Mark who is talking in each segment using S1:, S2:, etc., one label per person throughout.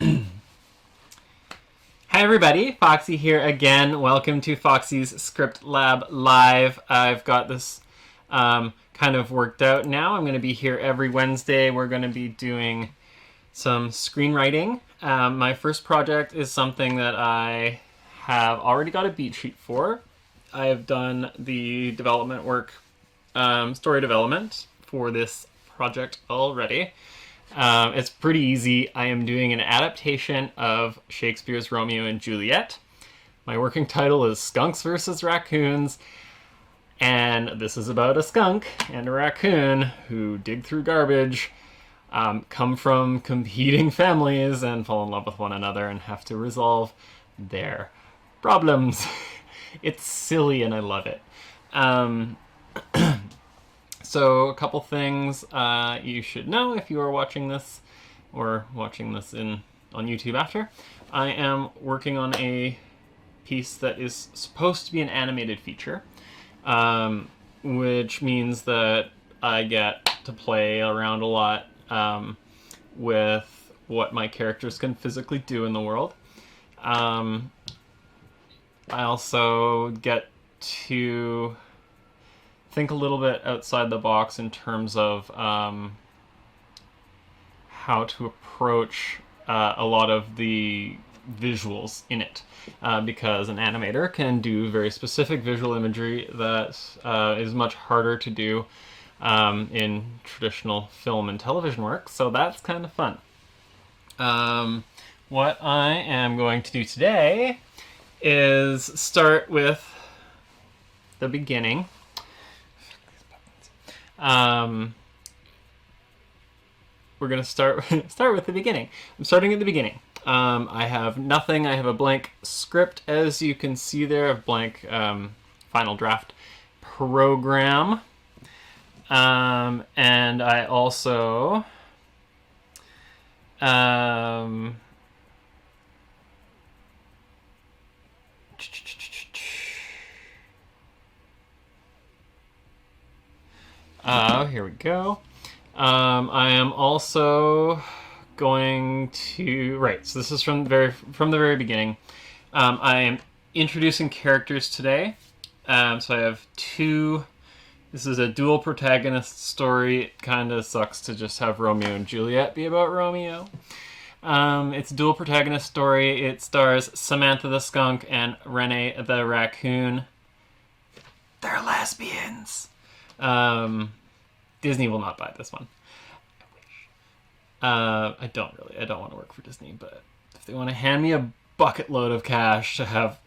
S1: Hi everybody, Foxy here again. Welcome to FoxxCs Scriptlab Live. I've got this kind of worked out now. I'm going to be here every Wednesday. We're going to be doing some screenwriting. My first project is something that I have already got a beat sheet for. I have done the development work, story development for this project already. It's pretty easy. I am doing an adaptation of Shakespeare's Romeo and Juliet. My working title is Skunks versus Raccoons, and this is about a skunk and a raccoon who dig through garbage, come from competing families, and fall in love with one another and have to resolve their problems. It's silly and I love it. So a couple things you should know if you are watching this or watching this on YouTube after. I am working on a piece that is supposed to be an animated feature, which means that I get to play around a lot with what my characters can physically do in the world. I also get to think a little bit outside the box in terms of how to approach a lot of the visuals in it, because an animator can do very specific visual imagery that is much harder to do in traditional film and television work, so that's kind of fun. What I am going to do today is start with the beginning. We're going to start with the beginning. I'm starting at the beginning. I have nothing. I have a blank script, as you can see there, a blank final draft program. And I also here we go. I am also going to... Right, so this is from the very beginning. I am introducing characters today. So I have two... This is a dual protagonist story. It kind of sucks to just have Romeo and Juliet be about Romeo. It's a dual protagonist story. It stars Samantha the skunk and Renee the raccoon. They're lesbians. Disney will not buy this one. I wish. I don't want to work for Disney, but if they want to hand me a bucket load of cash to have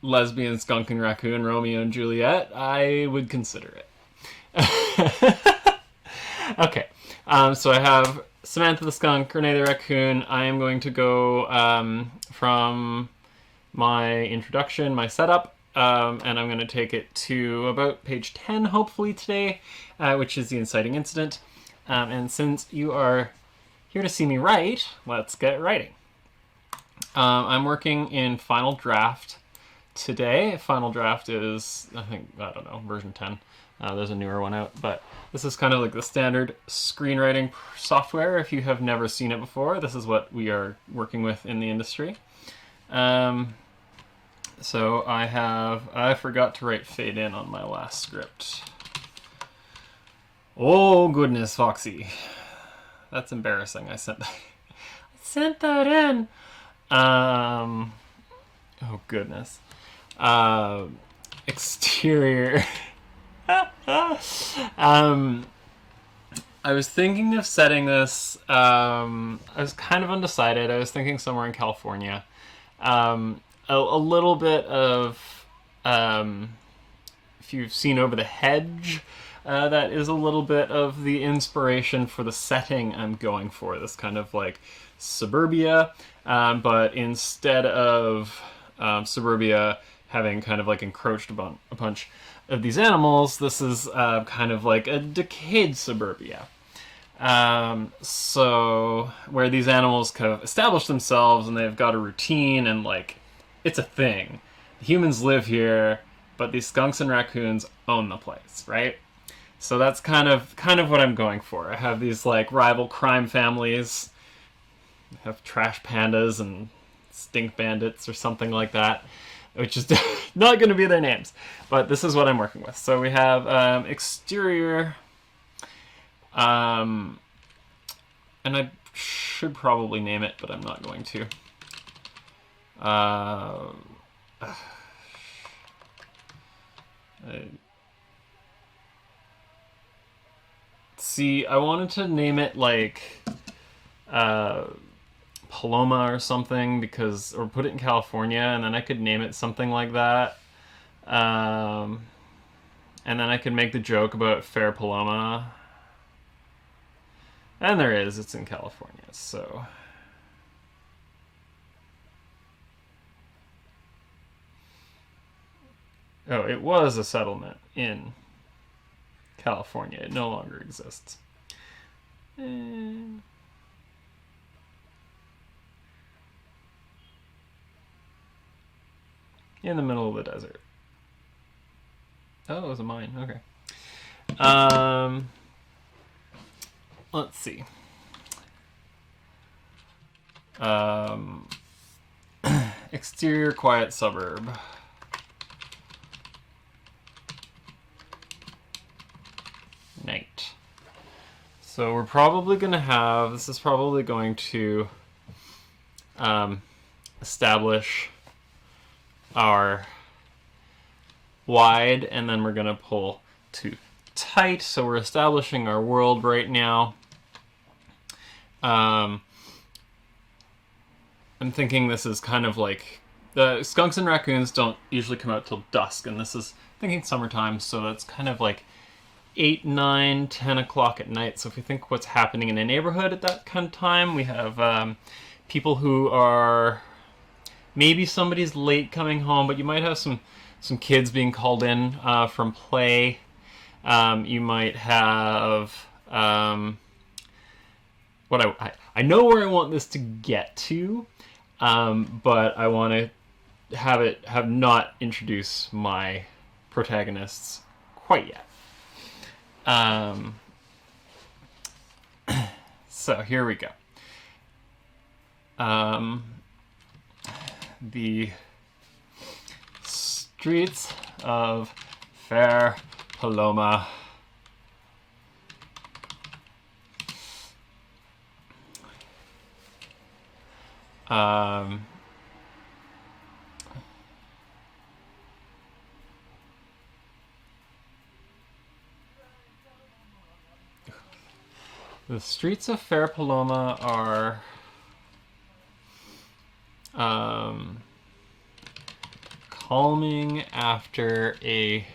S1: lesbian skunk and raccoon Romeo and Juliet, I would consider it. Okay, so I have Samantha the skunk, Renee the raccoon. I am going to go from my introduction, my setup, and I'm going to take it to about page 10, hopefully today, which is the inciting incident. And since you are here to see me write, let's get writing. I'm working in Final Draft today. Final Draft is, I don't know, version 10. There's a newer one out, but this is kind of like the standard screenwriting software. If you have never seen it before, this is what we are working with in the industry. So I forgot to write fade in on my last script. Oh goodness, Foxy. That's embarrassing. I sent that in. Oh goodness. Exterior. I was thinking of setting this, I was kind of undecided. I was thinking somewhere in California. A little bit of, if you've seen Over the Hedge, that is a little bit of the inspiration for the setting I'm going for. This kind of like suburbia, but instead of suburbia having kind of like encroached upon a bunch of these animals, this is kind of like a decayed suburbia. So where these animals kind of establish themselves and they've got a routine and like it's a thing. Humans live here, but these skunks and raccoons own the place, right? So that's kind of what I'm going for. I have these like rival crime families have trash pandas and stink bandits or something like that, which is not going to be their names. But this is what I'm working with. So we have exterior, and I should probably name it, but I'm not going to. See, I wanted to name it like Paloma or something, because, or put it in California, and then I could name it something like that. And then I could make the joke about Fair Paloma. And there is, it's in California, so. Oh, it was a settlement in California. It no longer exists. In the middle of the desert. Oh, it was a mine. Okay. Let's see. Exterior quiet suburb. Night. So we're probably going to have, this is probably going to establish our wide, and then we're going to pull to tight. So we're establishing our world right now. I'm thinking this is kind of like, the Skunks and Raccoons don't usually come out till dusk, and this is thinking summertime, so that's kind of like 8, 9, 10 o'clock at night. So if you think what's happening in a neighborhood at that kind of time, we have people who are, maybe somebody's late coming home, but you might have some kids being called in from play. You might have what I know where I want this to get to, but I want to have not introduce my protagonists quite yet. So here we go. The streets of Fair Paloma. The streets of Fair Paloma are calming after a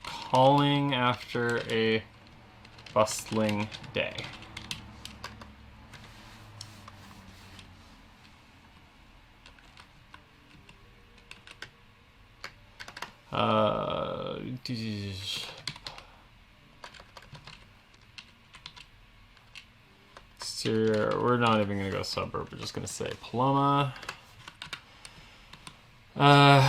S1: calling after a bustling day. Exterior, we're not even going to go suburb, we're just going to say Paloma. And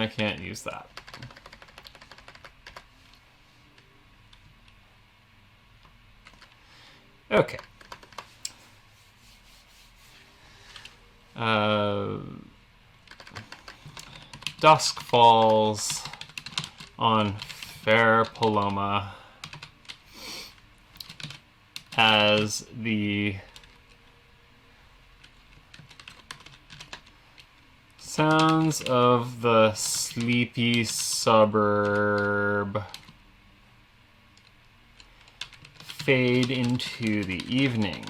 S1: I can't use that. Okay. Dusk falls on Fair Paloma as the sounds of the sleepy suburb fade into the evening.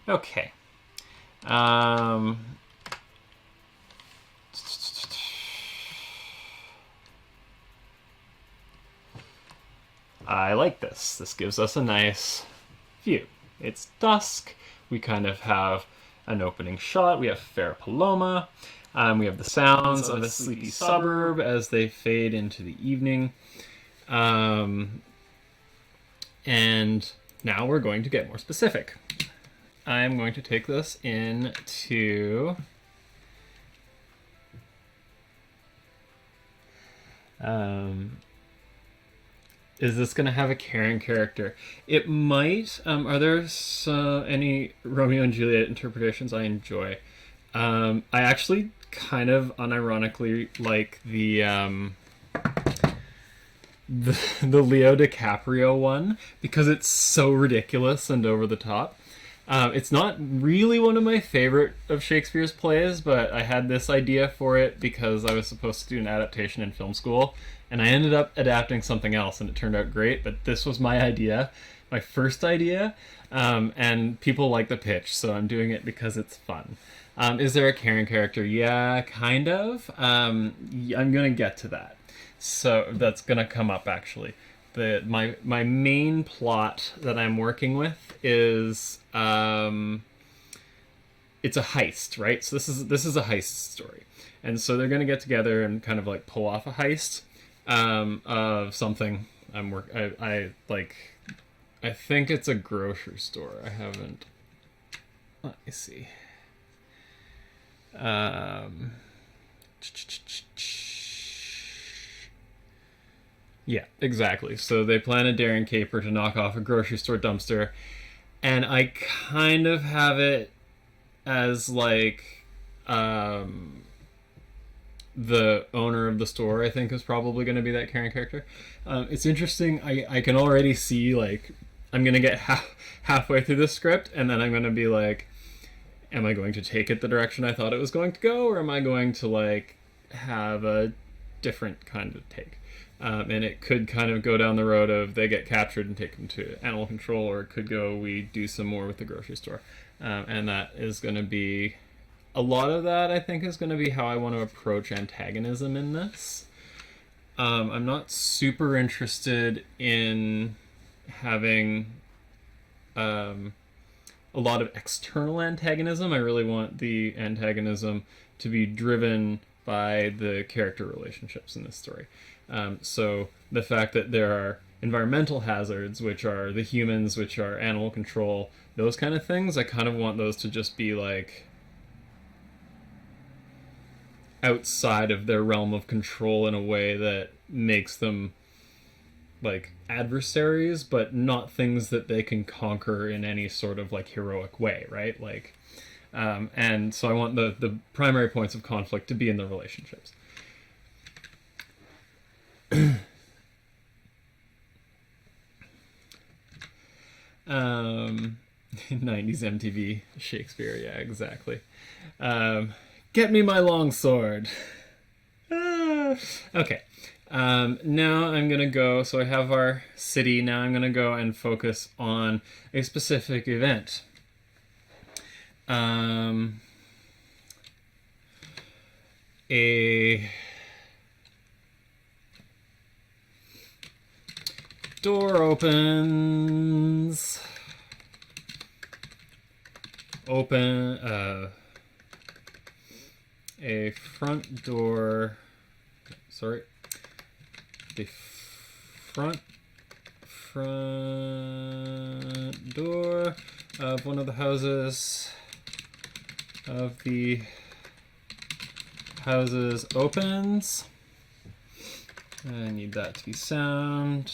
S1: Okay. I like this. This gives us a nice view. It's dusk. We kind of have an opening shot. We have Fair Paloma. We have the sounds of the sleepy suburb as they fade into the evening. And now we're going to get more specific. I'm going to take this into is this going to have a Karen character? It might. Are there any Romeo and Juliet interpretations I enjoy? I actually kind of unironically like the Leo DiCaprio one because it's so ridiculous and over the top. It's not really one of my favorite of Shakespeare's plays, but I had this idea for it because I was supposed to do an adaptation in film school, and I ended up adapting something else, and it turned out great, but this was my idea, my first idea, and people like the pitch, so I'm doing it because it's fun. Is there a Karen character? Yeah, kind of. I'm going to get to that. So that's going to come up, actually. My main plot that I'm working with is it's a heist, right? So this is a heist story, and so they're gonna get together and kind of like pull off a heist of something. I think it's a grocery store. I haven't. Let me see. Yeah, exactly. So they plan a daring caper to knock off a grocery store dumpster, and I kind of have it as like the owner of the store, I think, is probably going to be that Karen character. It's interesting. I can already see, like, I'm going to get halfway through this script, and then I'm going to be like, am I going to take it the direction I thought it was going to go, or am I going to, like, have a different kind of take? And it could kind of go down the road of they get captured and taken to animal control, or it could go we do some more with the grocery store. And that is going to be... A lot of that, I think, is going to be how I want to approach antagonism in this. I'm not super interested in having a lot of external antagonism. I really want the antagonism to be driven by the character relationships in this story. So the fact that there are environmental hazards, which are the humans, which are animal control, those kind of things, I kind of want those to just be like outside of their realm of control in a way that makes them like adversaries, but not things that they can conquer in any sort of like heroic way, right? Like, and so I want the primary points of conflict to be in the relationships. 90s MTV Shakespeare, yeah, exactly. Get me my longsword. Okay. Now I'm gonna go, so I have our city, now I'm gonna go and focus on a specific event. A door opens. A front door. Sorry. The front door of one of the houses opens. I need that to be sound.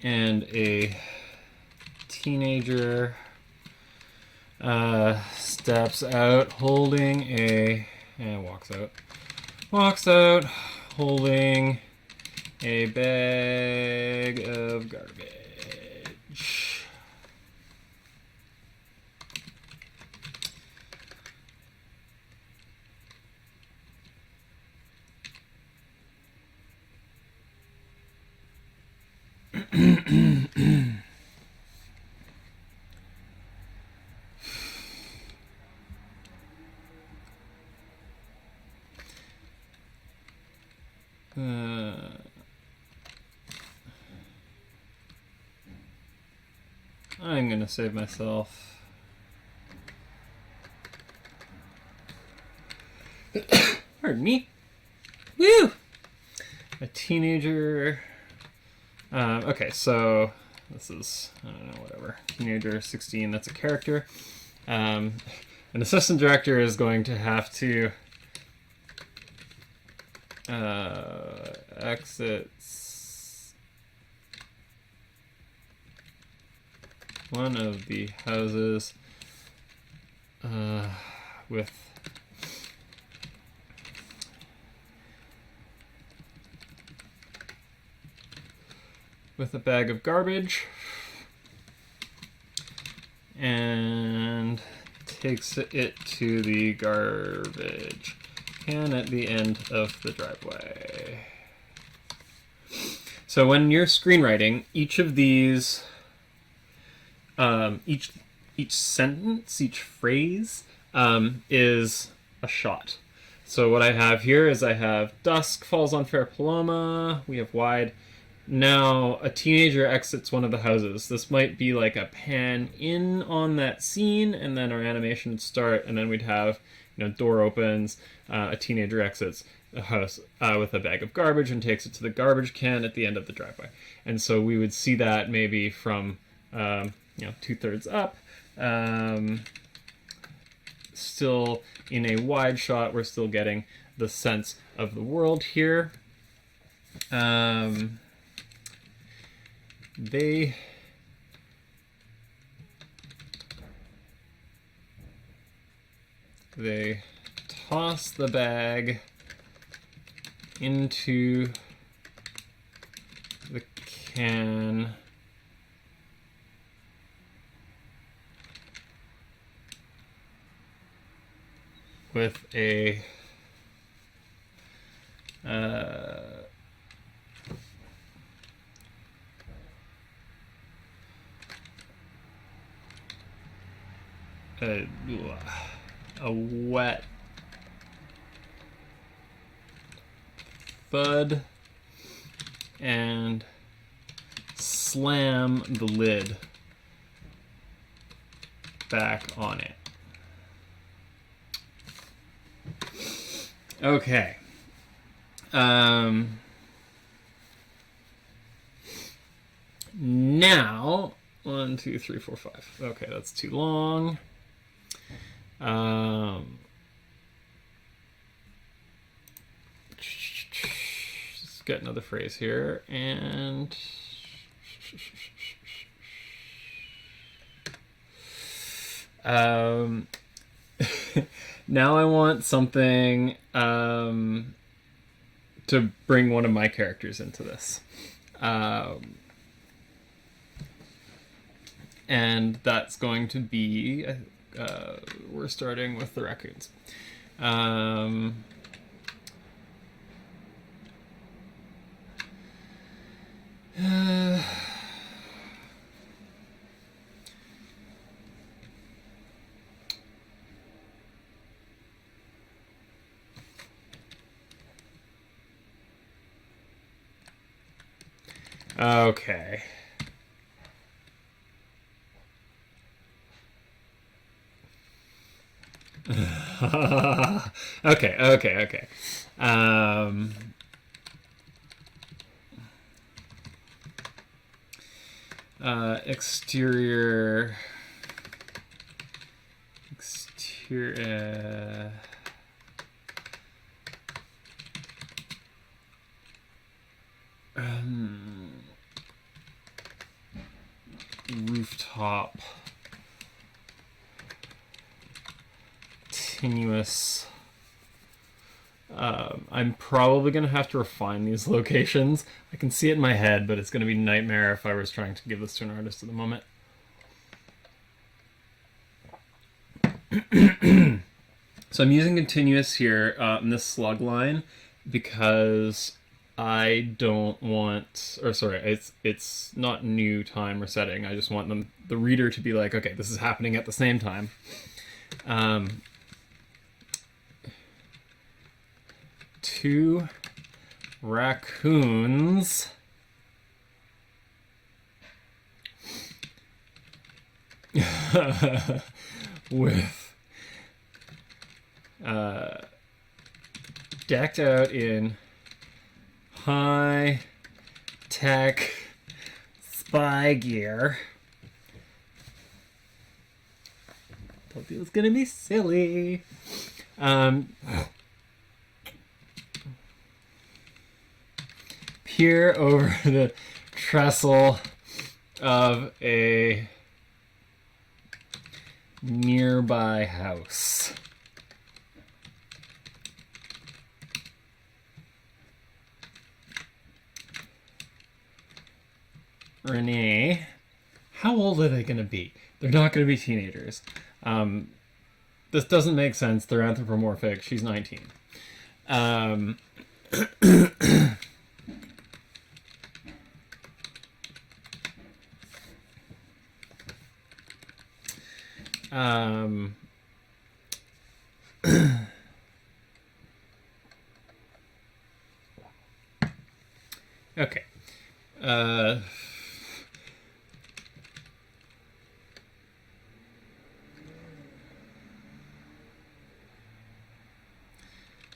S1: And a teenager steps out holding and walks out holding a bag of garbage. I'm gonna save myself Pardon me. Woo! A teenager. Okay, so this is, I don't know, whatever. Teenager, 16, that's a character. An assistant director is going to have to exits one of the houses with a bag of garbage and takes it to the garbage can at the end of the driveway. So when you're screenwriting, each of these, each sentence, each phrase is a shot. So what I have here is I have dusk falls on Fair Paloma. We have wide. Now a teenager exits one of the houses. This might be like a pan in on that scene, and then our animation would start, and then we'd have, door opens, a teenager exits the house with a bag of garbage and takes it to the garbage can at the end of the driveway. And so we would see that maybe from 2/3 up. Still in a wide shot, we're still getting the sense of the world here. They toss the bag into the can with a wet thud and slam the lid back on it. Okay. Now, 1, 2, 3, 4, 5. Okay, that's too long. Let's get another phrase here, and now I want something to bring one of my characters into this. And that's going to be, we're starting with the Raccoons. Okay. Okay. Exterior. Rooftop. Continuous. I'm probably going to have to refine these locations. I can see it in my head, but it's going to be a nightmare if I was trying to give this to an artist at the moment. So I'm using continuous here in this slug line because I don't want, or sorry, it's not new time or setting. I just want the reader to be like, okay, this is happening at the same time. Two raccoons with decked out in high-tech spy gear. Told you it was gonna be silly. Peer over the trestle of a nearby house. Renee, how old are they going to be? They're not going to be teenagers. This doesn't make sense. They're anthropomorphic. She's 19. Okay.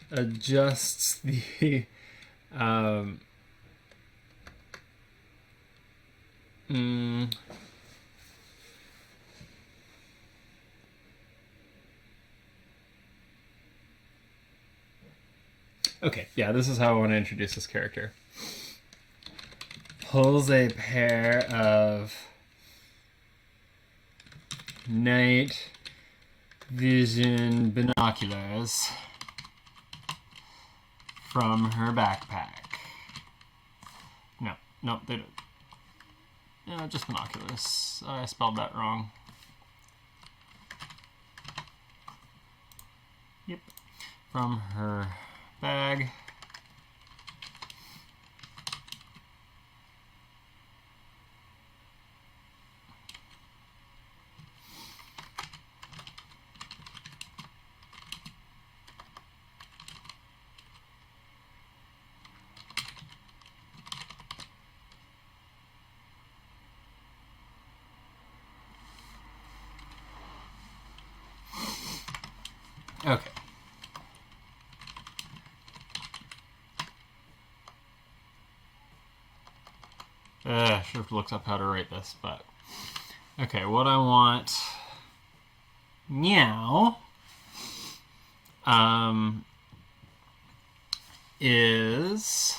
S1: Adjusts the Okay, yeah, this is how I want to introduce this character. Pulls a pair of night vision binoculars from her backpack. No, they don't. No, just binoculars. I spelled that wrong. Yep. From her bag. Okay. I should have looked up how to write this, but okay, what I want now is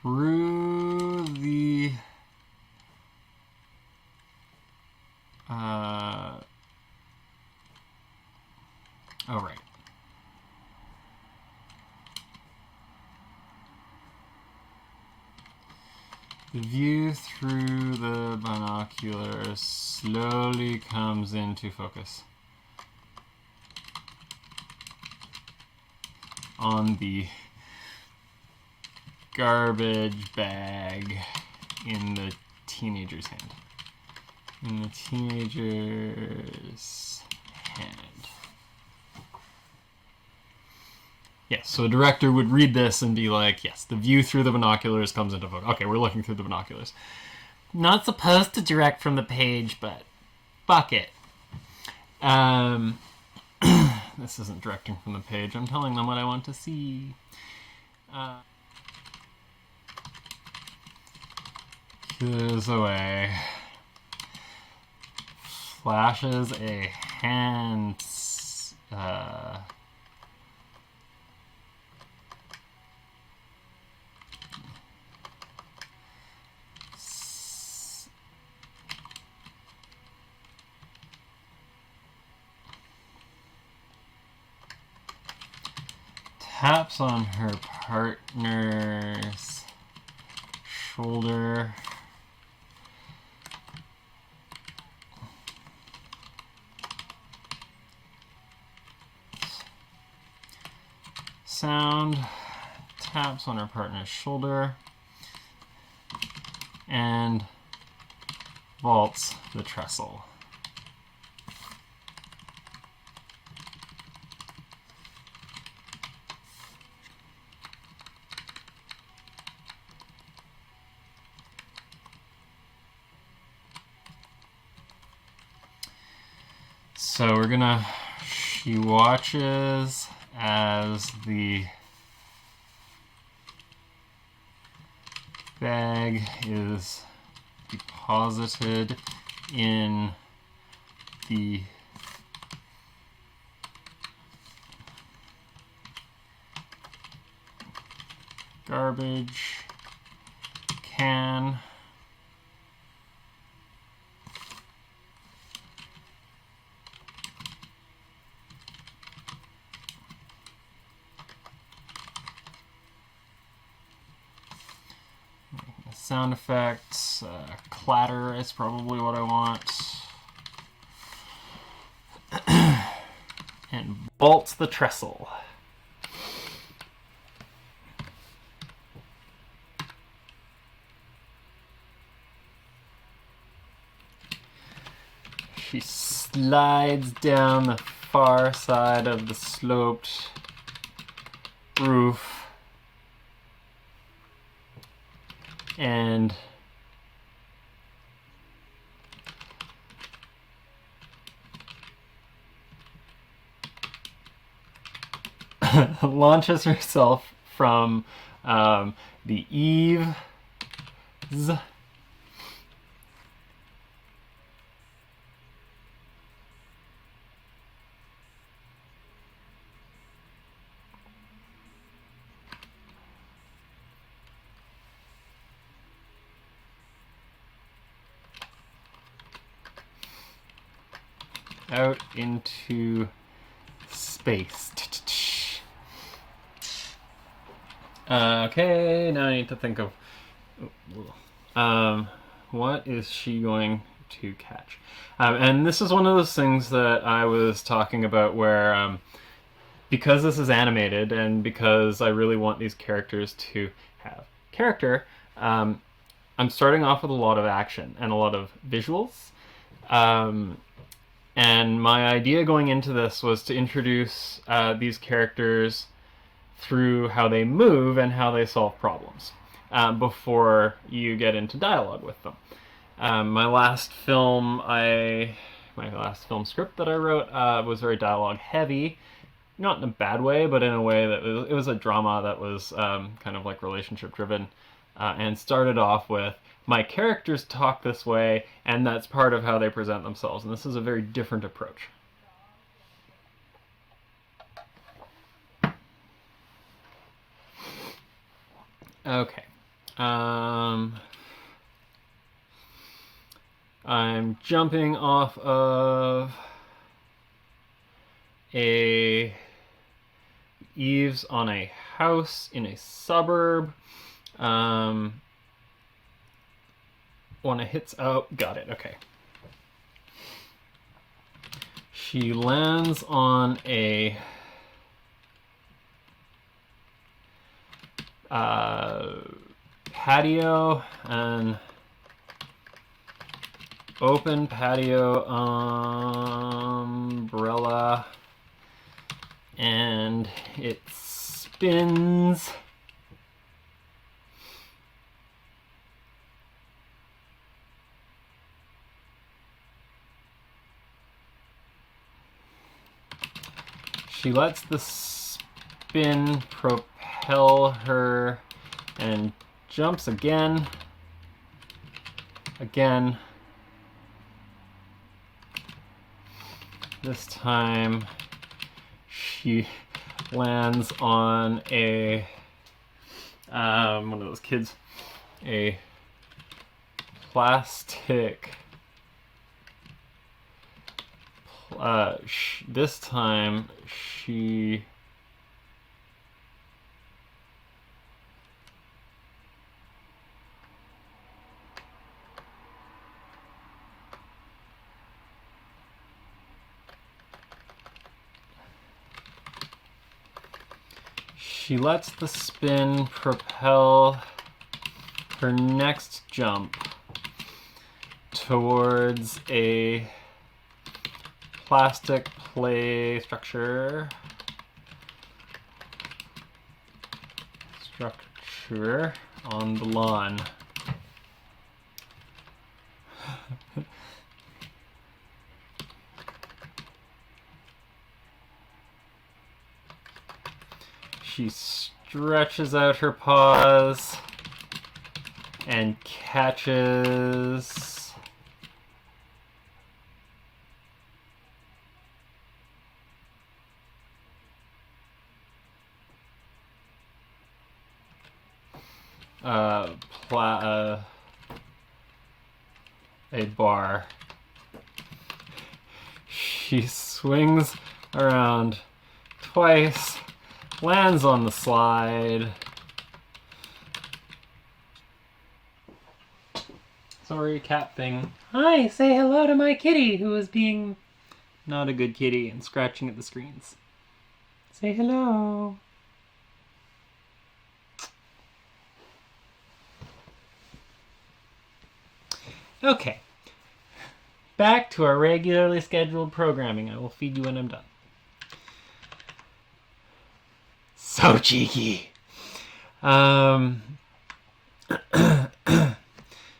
S1: through the oh right. The view through the binoculars slowly comes into focus on the garbage bag in the teenager's hand. In the teenager's hand. Yes, so a director would read this and be like, yes, the view through the binoculars comes into focus. Okay, we're looking through the binoculars. Not supposed to direct from the page, but fuck it. This isn't directing from the page. I'm telling them what I want to see. Goes away. Flashes a hand. Taps on her partner's shoulder. Sound. Taps on her partner's shoulder. And vaults the trestle. So we're gonna, she watches as the bag is deposited in the garbage can. Sound effects, clatter is probably what I want. And bolts the trestle. She slides down the far side of the sloped roof and launches herself from the eaves out into space. Okay, now I need to think of what is she going to catch? And this is one of those things that I was talking about where because this is animated and because I really want these characters to have character, I'm starting off with a lot of action and a lot of visuals. And my idea going into this was to introduce these characters through how they move and how they solve problems before you get into dialogue with them. My last film script that I wrote was very dialogue heavy, not in a bad way, but in a way that it was a drama that was kind of like relationship driven, and started off with my characters talk this way, and that's part of how they present themselves. And this is a very different approach. Okay. I'm jumping off of a eaves on a house in a suburb. When it hits, oh, got it, okay. She lands on a patio, an open patio umbrella, and it spins. She lets the spin propel her and jumps again. This time she lands on a one of those kids, a plastic. This time she lets the spin propel her next jump towards a plastic play structure on the lawn. She stretches out her paws and catches a bar. She swings around twice, lands on the slide. Sorry, cat thing. Hi, say hello to my kitty who is being not a good kitty and scratching at the screens. Say hello. Okay. Back to our regularly scheduled programming. I will feed you when I'm done. So cheeky.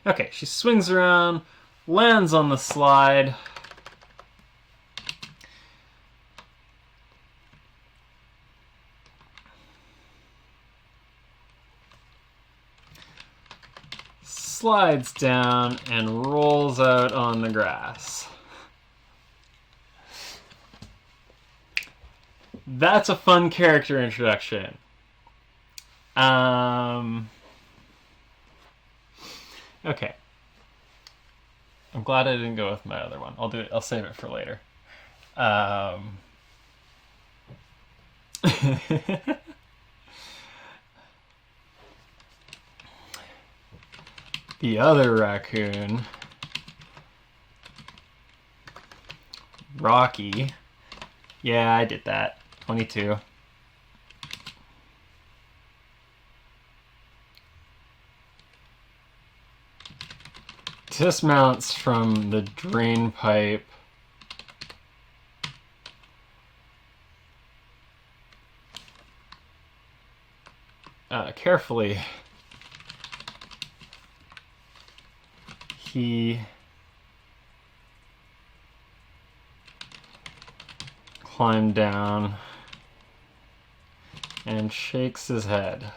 S1: Okay, she swings around, lands on the slide. Slides down and rolls out on the grass. That's a fun character introduction. Okay. I'm glad I didn't go with my other one. I'll save it for later. The other raccoon, Rocky. Yeah, I did that. 22. Dismounts from the drain pipe. Carefully, he climbed down and shakes his head.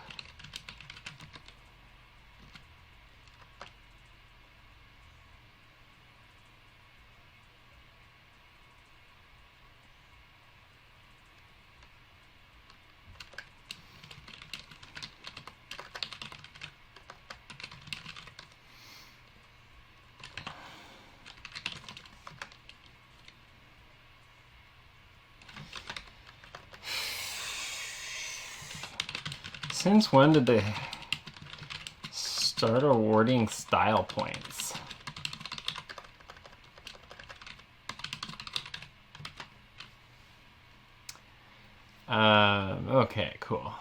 S1: Since when did they start awarding style points? Okay, cool.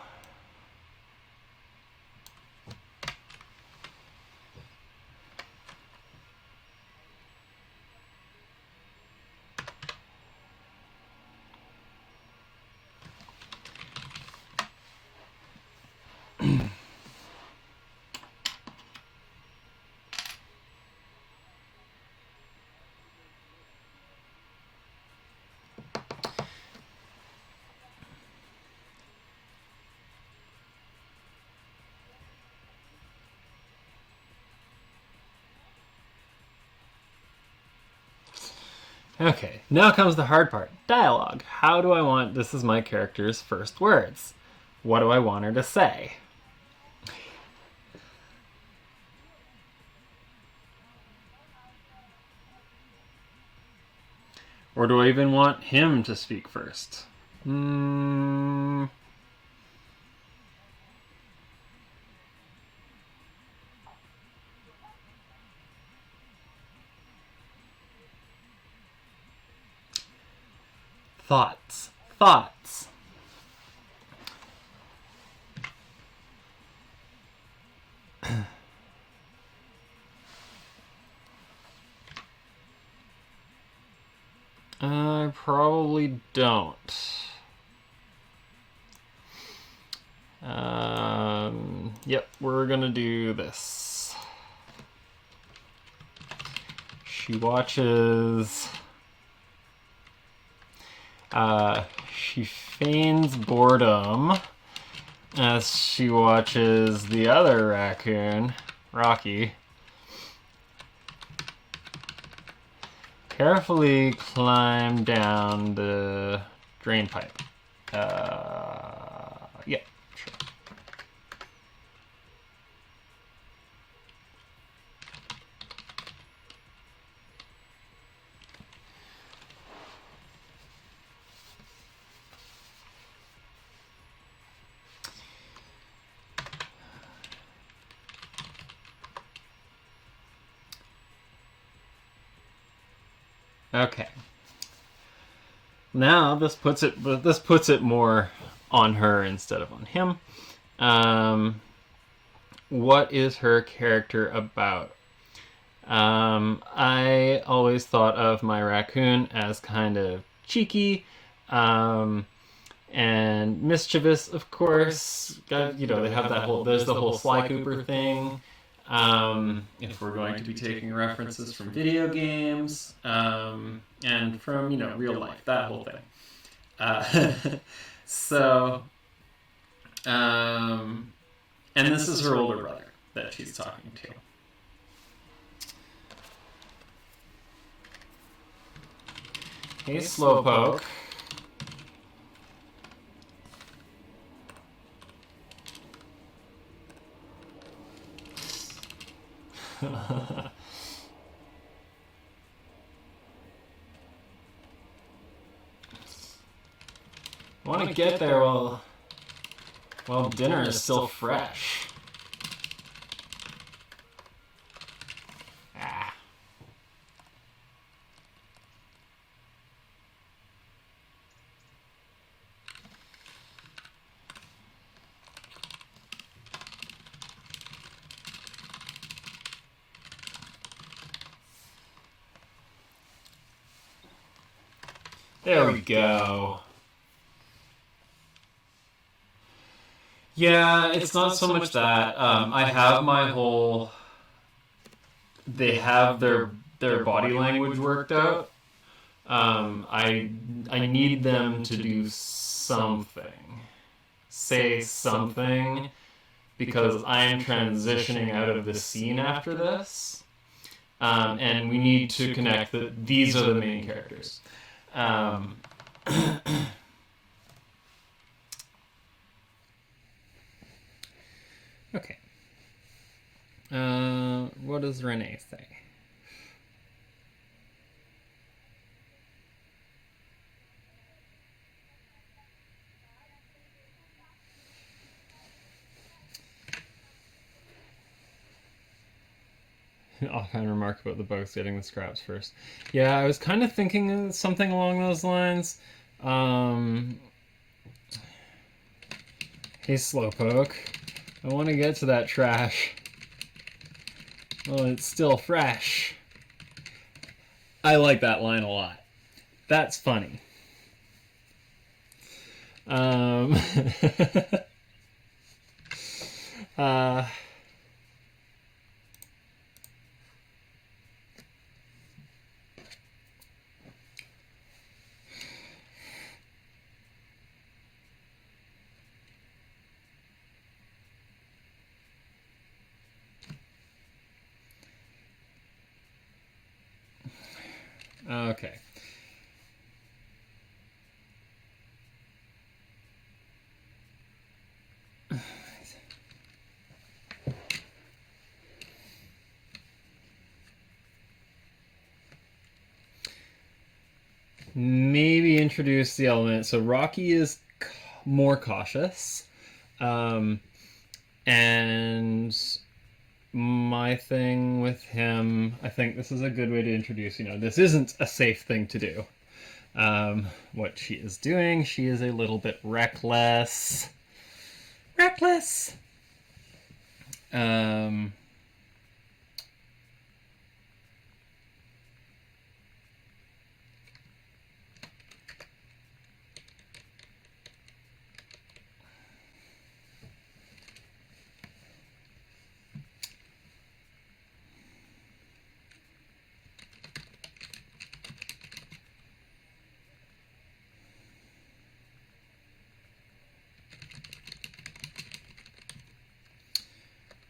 S1: Okay, now comes the hard part. Dialogue. How do I want... This is my character's first words. What do I want her to say? Or do I even want him to speak first? Thoughts. Thoughts. I probably don't. Yep, we're gonna do this. She watches... she feigns boredom as she watches the other raccoon, Rocky, carefully climb down the drain pipe. Yeah, sure. Okay. Now this puts it more on her instead of on him. What is her character about? I always thought of my raccoon as kind of cheeky, and mischievous, of course. You know, they have that whole, there's the whole Sly Cooper thing. If we're going to be taking references from video games, and from, you know, real life, that whole thing. So, and this is her older brother that she's talking to. Hey, Slowpoke. I want to get there while dinner is still fresh. Ah. There we go. Yeah, it's not so much that. I have my whole... They have their body language worked out. I need them to do something. Say something. Because I am transitioning out of the scene after this. And we need to connect that these are the main characters. Okay. What does Renee say? Offhand remark about the bugs getting the scraps first. Yeah, I was kind of thinking of something along those lines. Hey, Slowpoke. I want to get to that trash. Well, it's still fresh. I like that line a lot. That's funny. Okay. Maybe introduce the element. So Rocky is more cautious. And my thing with him, I think this is a good way to introduce, you know, this isn't a safe thing to do. What she is doing, she is a little bit reckless. Reckless!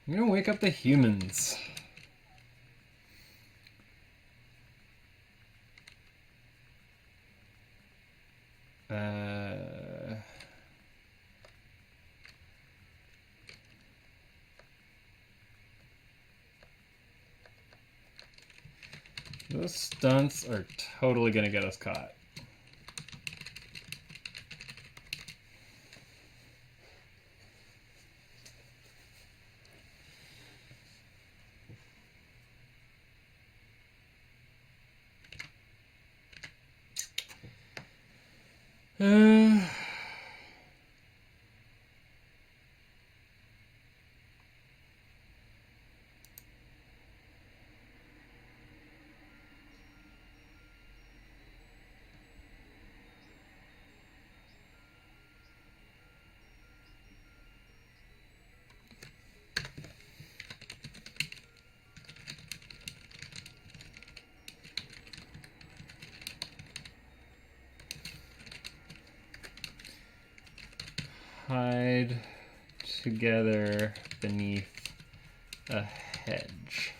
S1: I'm gonna wake up the humans. Those stunts are totally gonna get us caught. Hide together beneath a hedge.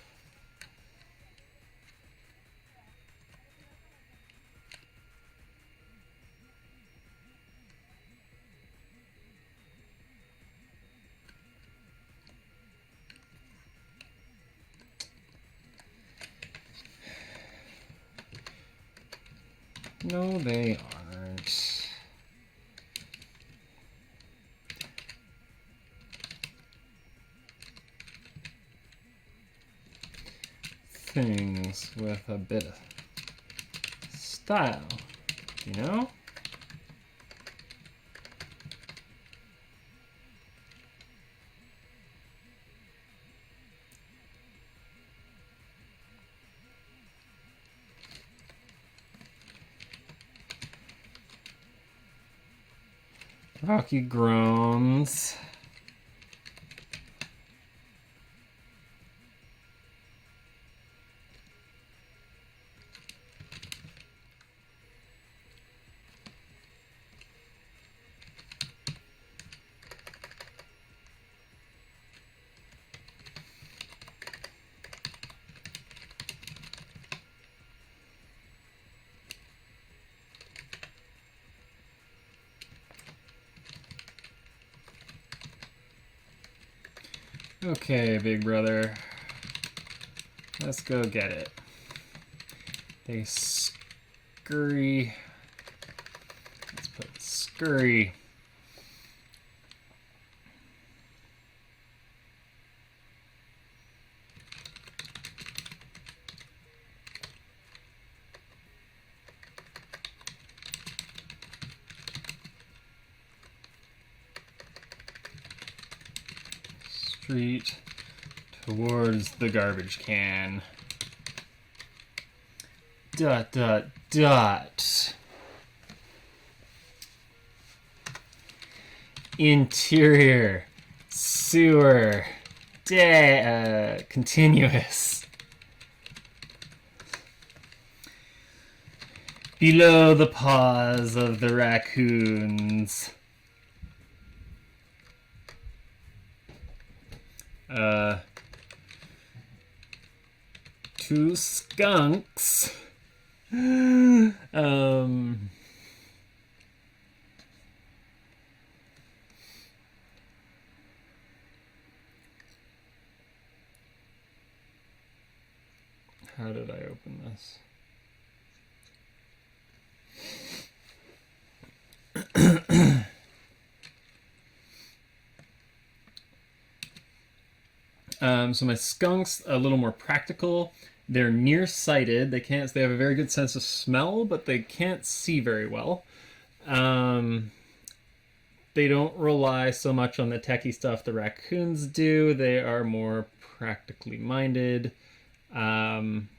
S1: No, they aren't. Things with a bit of style, you know? Rocky groans. Okay, big brother. Let's go get it. They scurry. Let's put scurry. Street towards the garbage can. Dot, dot, dot. Interior. Sewer. Continuous. Below the paws of the raccoons. Two skunks. How did I open this? So my skunks, a little more practical. They're nearsighted. They have a very good sense of smell, but they can't see very well. They don't rely so much on the techie stuff the raccoons do. They are more practically minded. And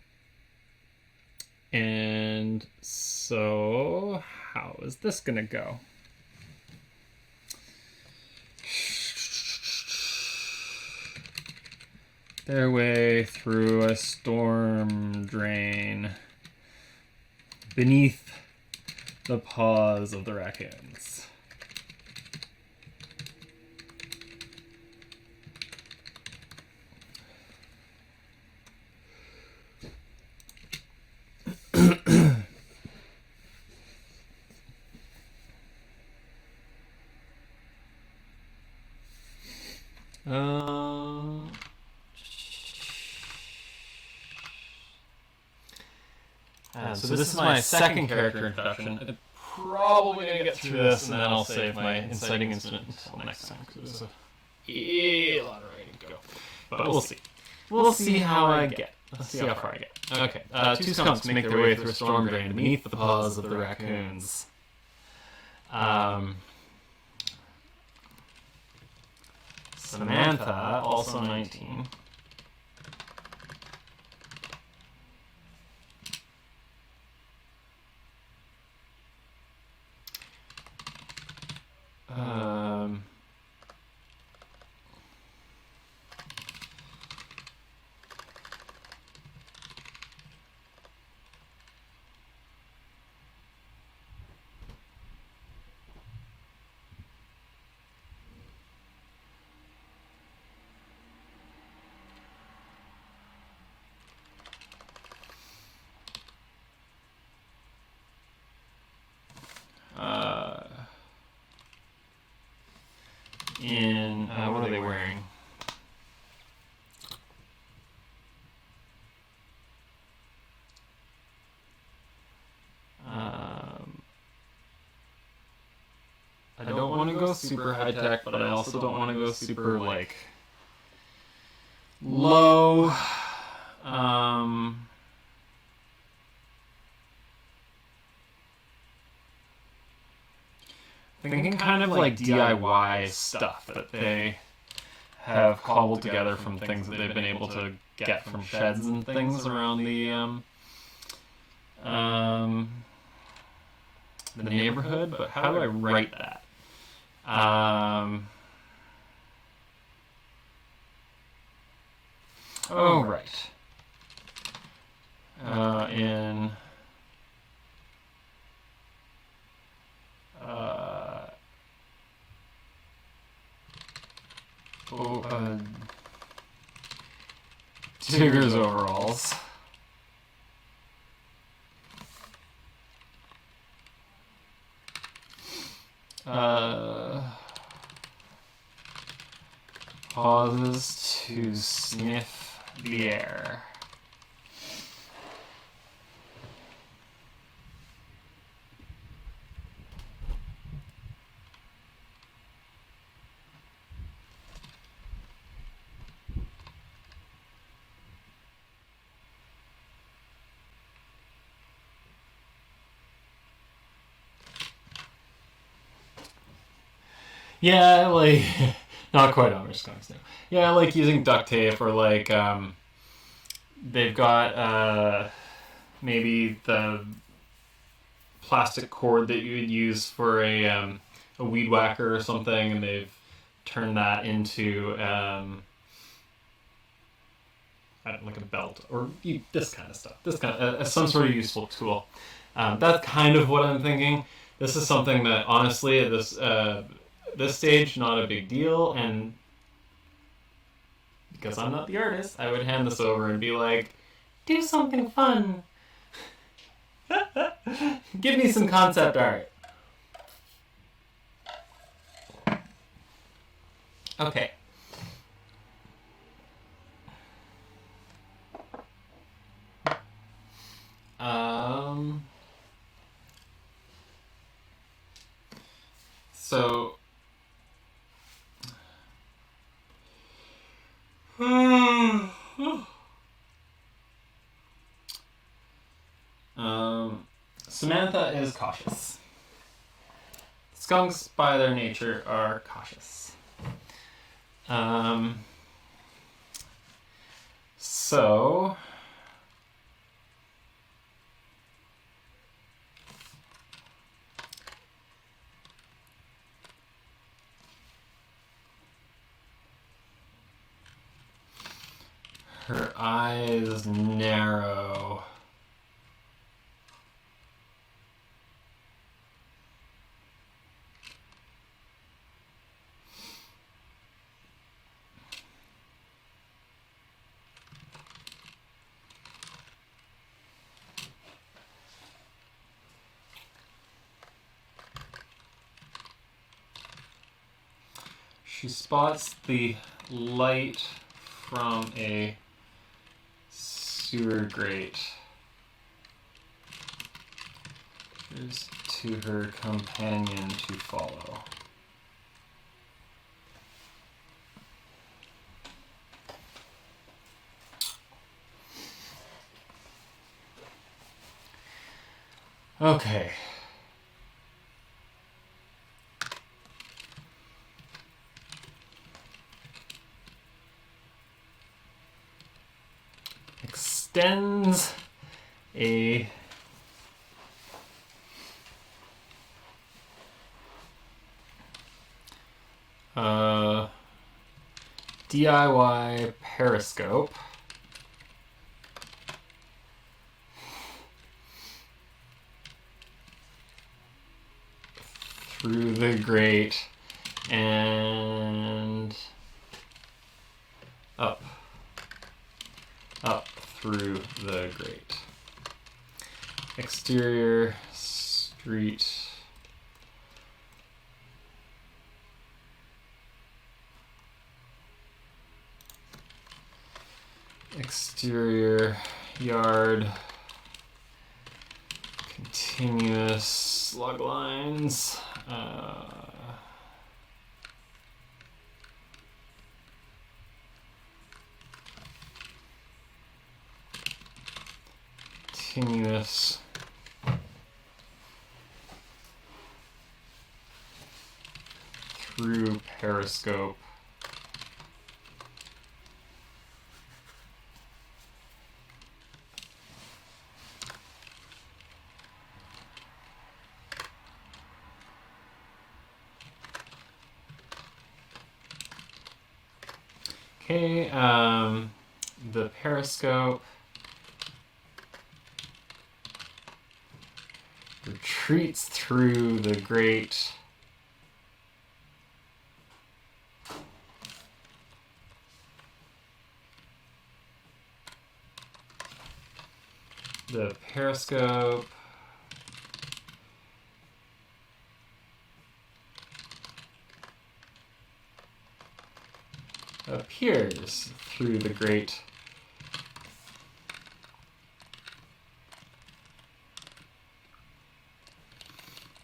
S1: so how is this gonna go? Their way through a storm drain beneath the paws of the raccoons. So this is my second character introduction. I'm probably going to get through this, and then I'll save my inciting incident until next time, because there's a lot of writing to go. But we'll see. We'll see how I get. Let's see how far I get. Okay. Two skunks make their way through a storm drain beneath the paws of the raccoons. Samantha, also 19. What are they wearing? I don't want to go super high tech, but I also don't want to go super like low. Thinking kind of like DIY stuff that they have cobbled together from things that they've been able to get from sheds and things around the neighborhood. But how do I write that? Oh, right. Tigger's overalls. Pauses to sniff the air. Yeah, like, not quite Amish skunks now. Yeah, like using duct tape or like, they've got maybe the plastic cord that you would use for a weed whacker or something, and they've turned that into like a belt or this kind of stuff. This kind of some sort of useful tool. That's kind of what I'm thinking. This is something that honestly at this stage, not a big deal, and because I'm not the artist, I would hand this over and be like, do something fun. Give me some concept art. Okay. So Samantha is cautious. Skunks, by their nature, are cautious. So her eyes narrow. She spots the light from a sewer grate to her companion to follow. Okay. Extends a DIY periscope through the grate and up through the grate. Exterior street exterior yard continuous slug lines continuous through periscope okay, the periscope retreats through the grate the periscope appears through the grate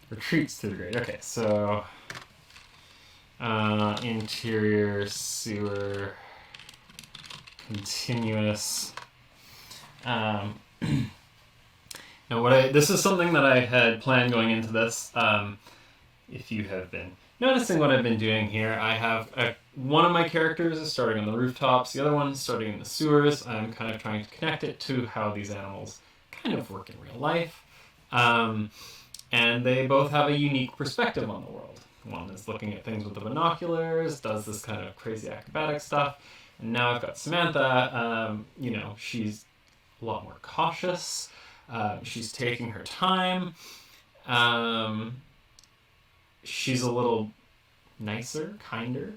S1: retreats through the grate. Okay, so interior sewer continuous. Now this is something that I had planned going into this. If you have been noticing what I've been doing here, I have one of my characters is starting on the rooftops, the other one is starting in the sewers. I'm kind of trying to connect it to how these animals kind of work in real life. And they both have a unique perspective on the world. One is looking at things with the binoculars, does this kind of crazy acrobatic stuff. And now I've got Samantha, she's a lot more cautious. She's taking her time. She's a little nicer, kinder.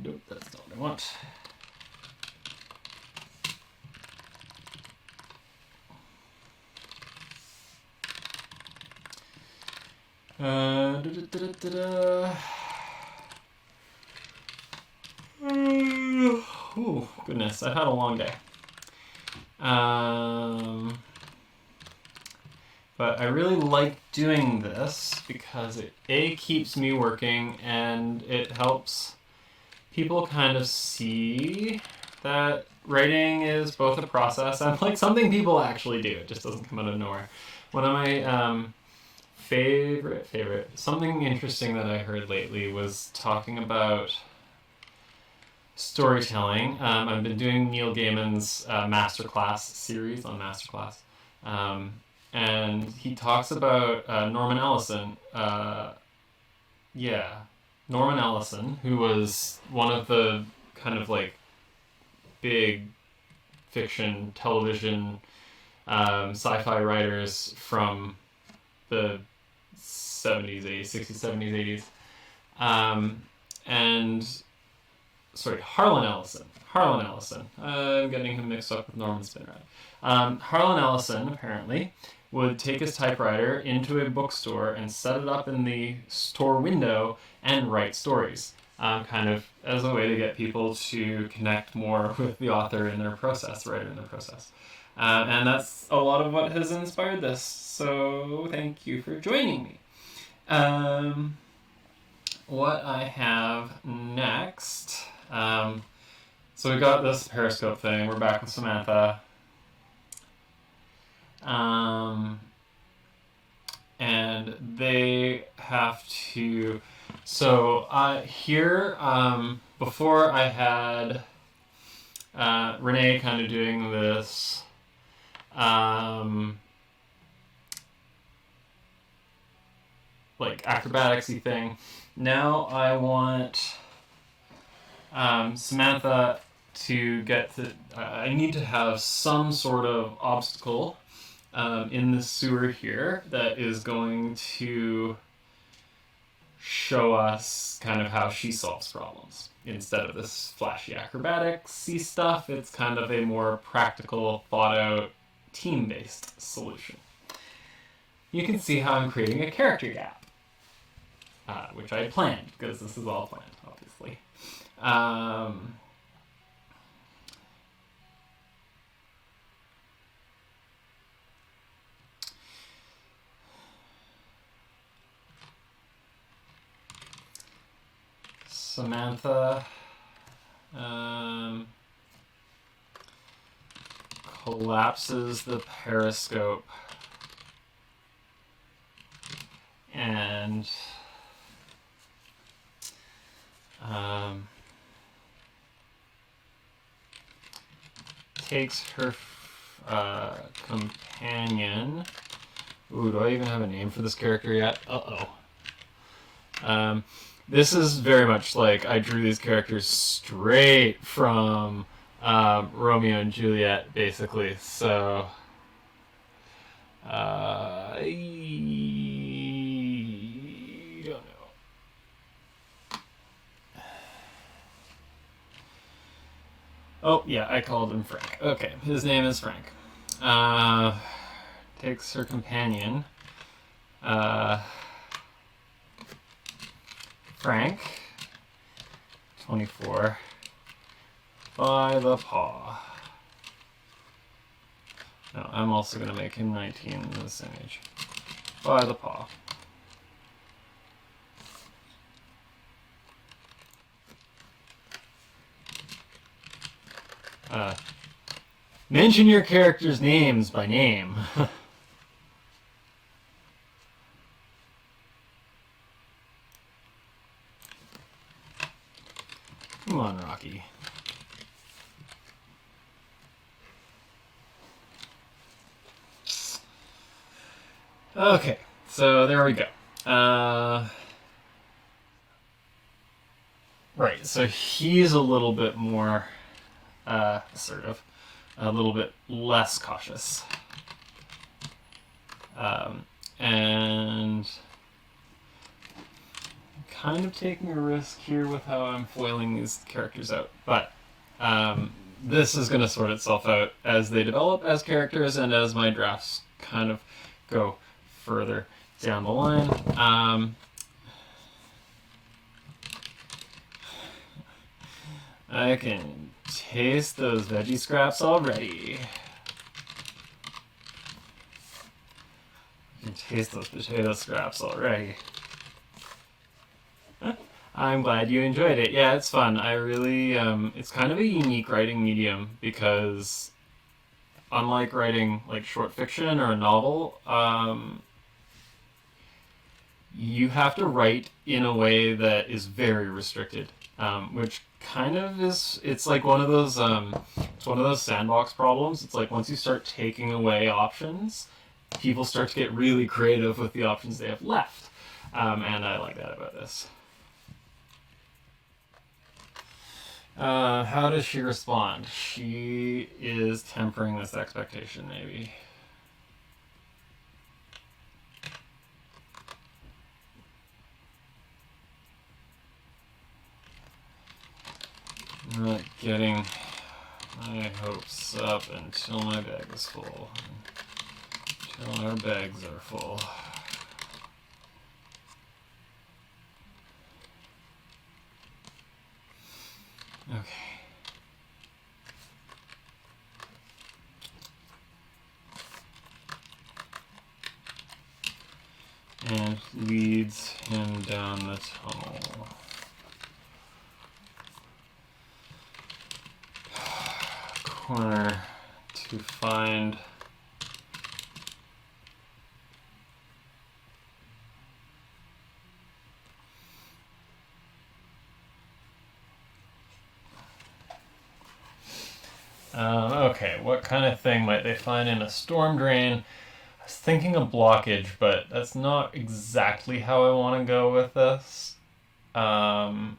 S1: Nope, that's not what I want. Oh, goodness, I've had a long day. But I really like doing this because it keeps me working and it helps people kind of see that writing is both a process and like something people actually do. It just doesn't come out of nowhere. One of my favorite, something interesting that I heard lately was talking about storytelling. I've been doing Neil Gaiman's Masterclass series on Masterclass. And he talks about Norman Ellison. Norman Ellison, who was one of the kind of like big fiction, television, sci-fi writers from the 70s, 80s, 60s, 70s, 80s. Harlan Ellison. I'm getting him mixed up with Norman Spinrad. Harlan Ellison, apparently, would take his typewriter into a bookstore and set it up in the store window and write stories, kind of as a way to get people to connect more with the author in their process, writer in their process. And that's a lot of what has inspired this. So thank you for joining me. What I have next, so we got this Periscope thing. We're back with Samantha. And they have to, so here, before I had Renee kind of doing this like acrobatics-y thing. Now I want Samantha to get to, I need to have some sort of obstacle in the sewer here that is going to show us kind of how she solves problems. Instead of this flashy acrobatics-y stuff, it's kind of a more practical, thought-out, team-based solution. You can see how I'm creating a character gap, which I planned, because this is all planned, obviously. Samantha collapses the periscope and takes her companion. Ooh, do I even have a name for this character yet? Uh-oh. This is very much like I drew these characters straight from Romeo and Juliet, basically. So, I don't know. Oh, yeah, I called him Frank. Okay, his name is Frank. Takes her companion. Frank, 24, by the paw. No, I'm also going to make him 19 in the same age. By the paw. Mention your characters' names by name. Come on, Rocky. Okay, so there we go. Right, so he's a little bit more assertive, a little bit less cautious. And kind of taking a risk here with how I'm foiling these characters out, but this is going to sort itself out as they develop as characters and as my drafts kind of go further down the line. I can taste those veggie scraps already. I can taste those potato scraps already. I'm glad you enjoyed it. Yeah, it's fun. I really, it's kind of a unique writing medium because unlike writing like short fiction or a novel, you have to write in a way that is very restricted, which kind of is, it's like one of those, it's one of those sandbox problems. It's like once you start taking away options, people start to get really creative with the options they have left. And I like that about this. How does she respond? She is tempering this expectation, maybe. Not getting my hopes up until my bag is full. Till our bags are full. Okay. And leads him down the tunnel. Corner to find okay, what kind of thing might they find in a storm drain? I was thinking a blockage, but that's not exactly how I want to go with this. I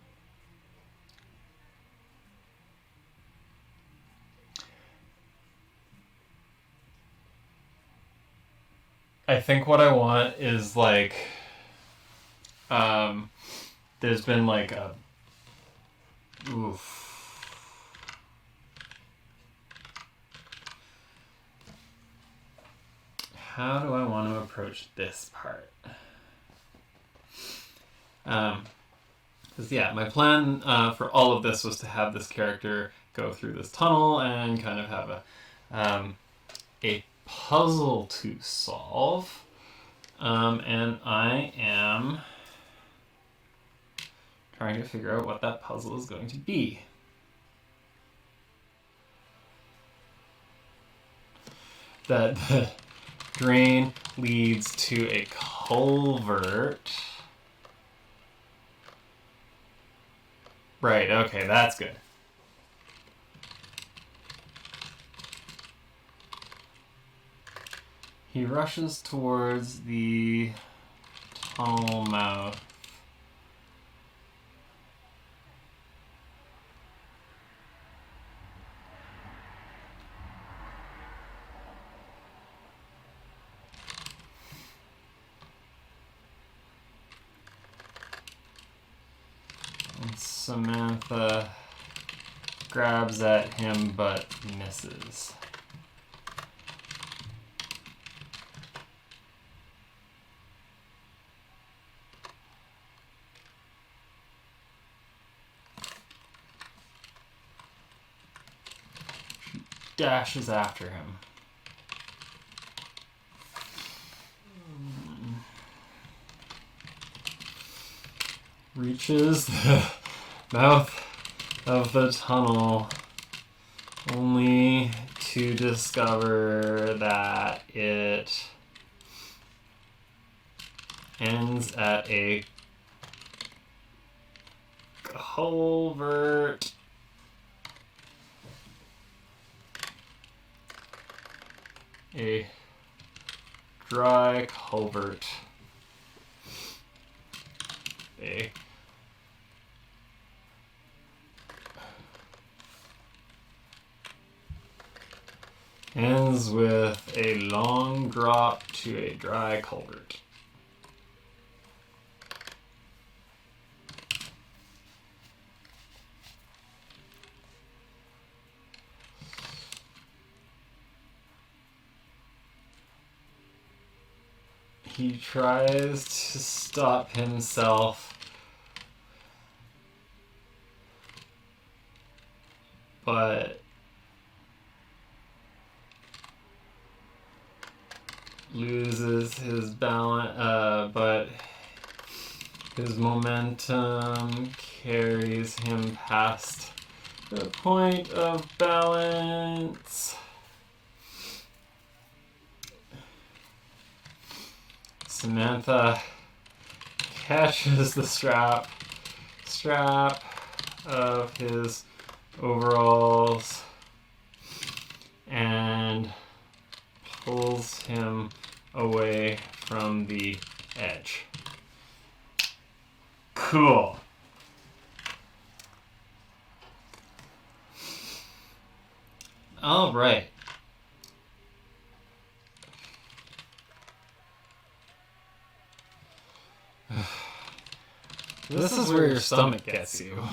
S1: think what I want is like, there's been like a, oof. How do I want to approach this part? Because yeah, my plan for all of this was to have this character go through this tunnel and kind of have a puzzle to solve. And I am trying to figure out what that puzzle is going to be. That the drain leads to a culvert. Right, okay, that's good. He rushes towards the tunnel mouth. And Samantha grabs at him but misses. Dashes after him. Reaches the mouth of the tunnel only to discover that it ends at a culvert. A dry culvert. Ends with a long drop to a dry culvert. He tries to stop himself, but loses his balance, but his momentum carries him past the point of balance. Samantha catches the strap of his overalls and pulls him away from the edge. Cool. All right. This is where your stomach gets you.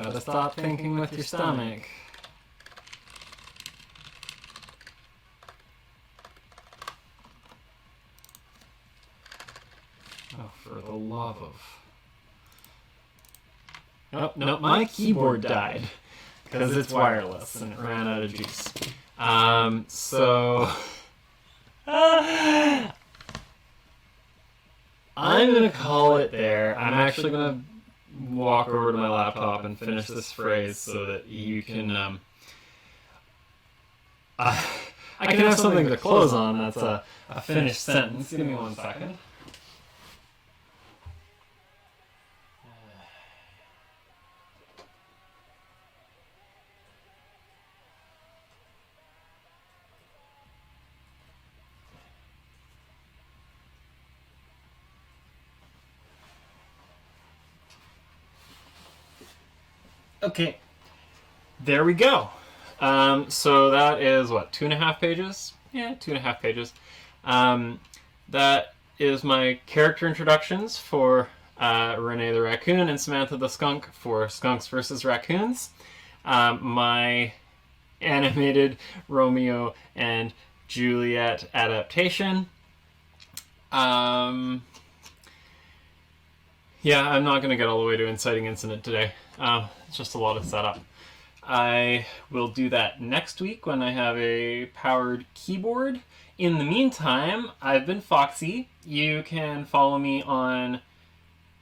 S1: Gotta stop thinking with your stomach. Oh, for the love of... Oh, no, my keyboard died. Because it's wireless and it ran out of juice. So... I'm going to call it there. I'm actually going to walk over to my laptop and finish this phrase so that you can... I can have something to close on that's a finished sentence. Give me 1 second. Okay, there we go. So that is, what, 2.5 pages? Yeah, 2.5 pages. That is my character introductions for Renee the Raccoon and Samantha the Skunk for Skunks versus Raccoons. My animated Romeo and Juliet adaptation. Yeah, I'm not going to get all the way to Inciting Incident today. It's just a lot of setup. I will do that next week when I have a powered keyboard. In the meantime, I've been Foxy. You can follow me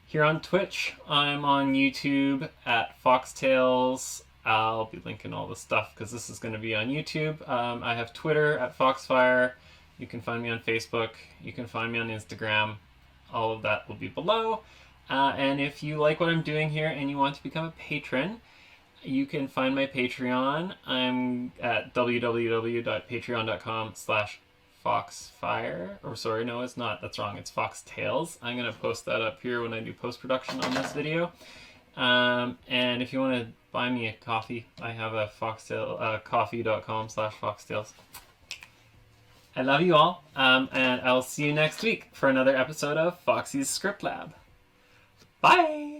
S1: here on Twitch. I'm on YouTube at FoxxTales. I'll be linking all the stuff because this is going to be on YouTube. I have Twitter at Foxfire. You can find me on Facebook. You can find me on Instagram. All of that will be below. And if you like what I'm doing here and you want to become a patron, you can find my Patreon. I'm at www.patreon.com/foxfire. Or sorry, no, it's not. That's wrong. It's FoxxTales. I'm going to post that up here when I do post-production on this video. And if you want to buy me a coffee, I have a coffee.com/FoxxTales. I love you all, and I'll see you next week for another episode of FoxxCs Scriptlab. Bye!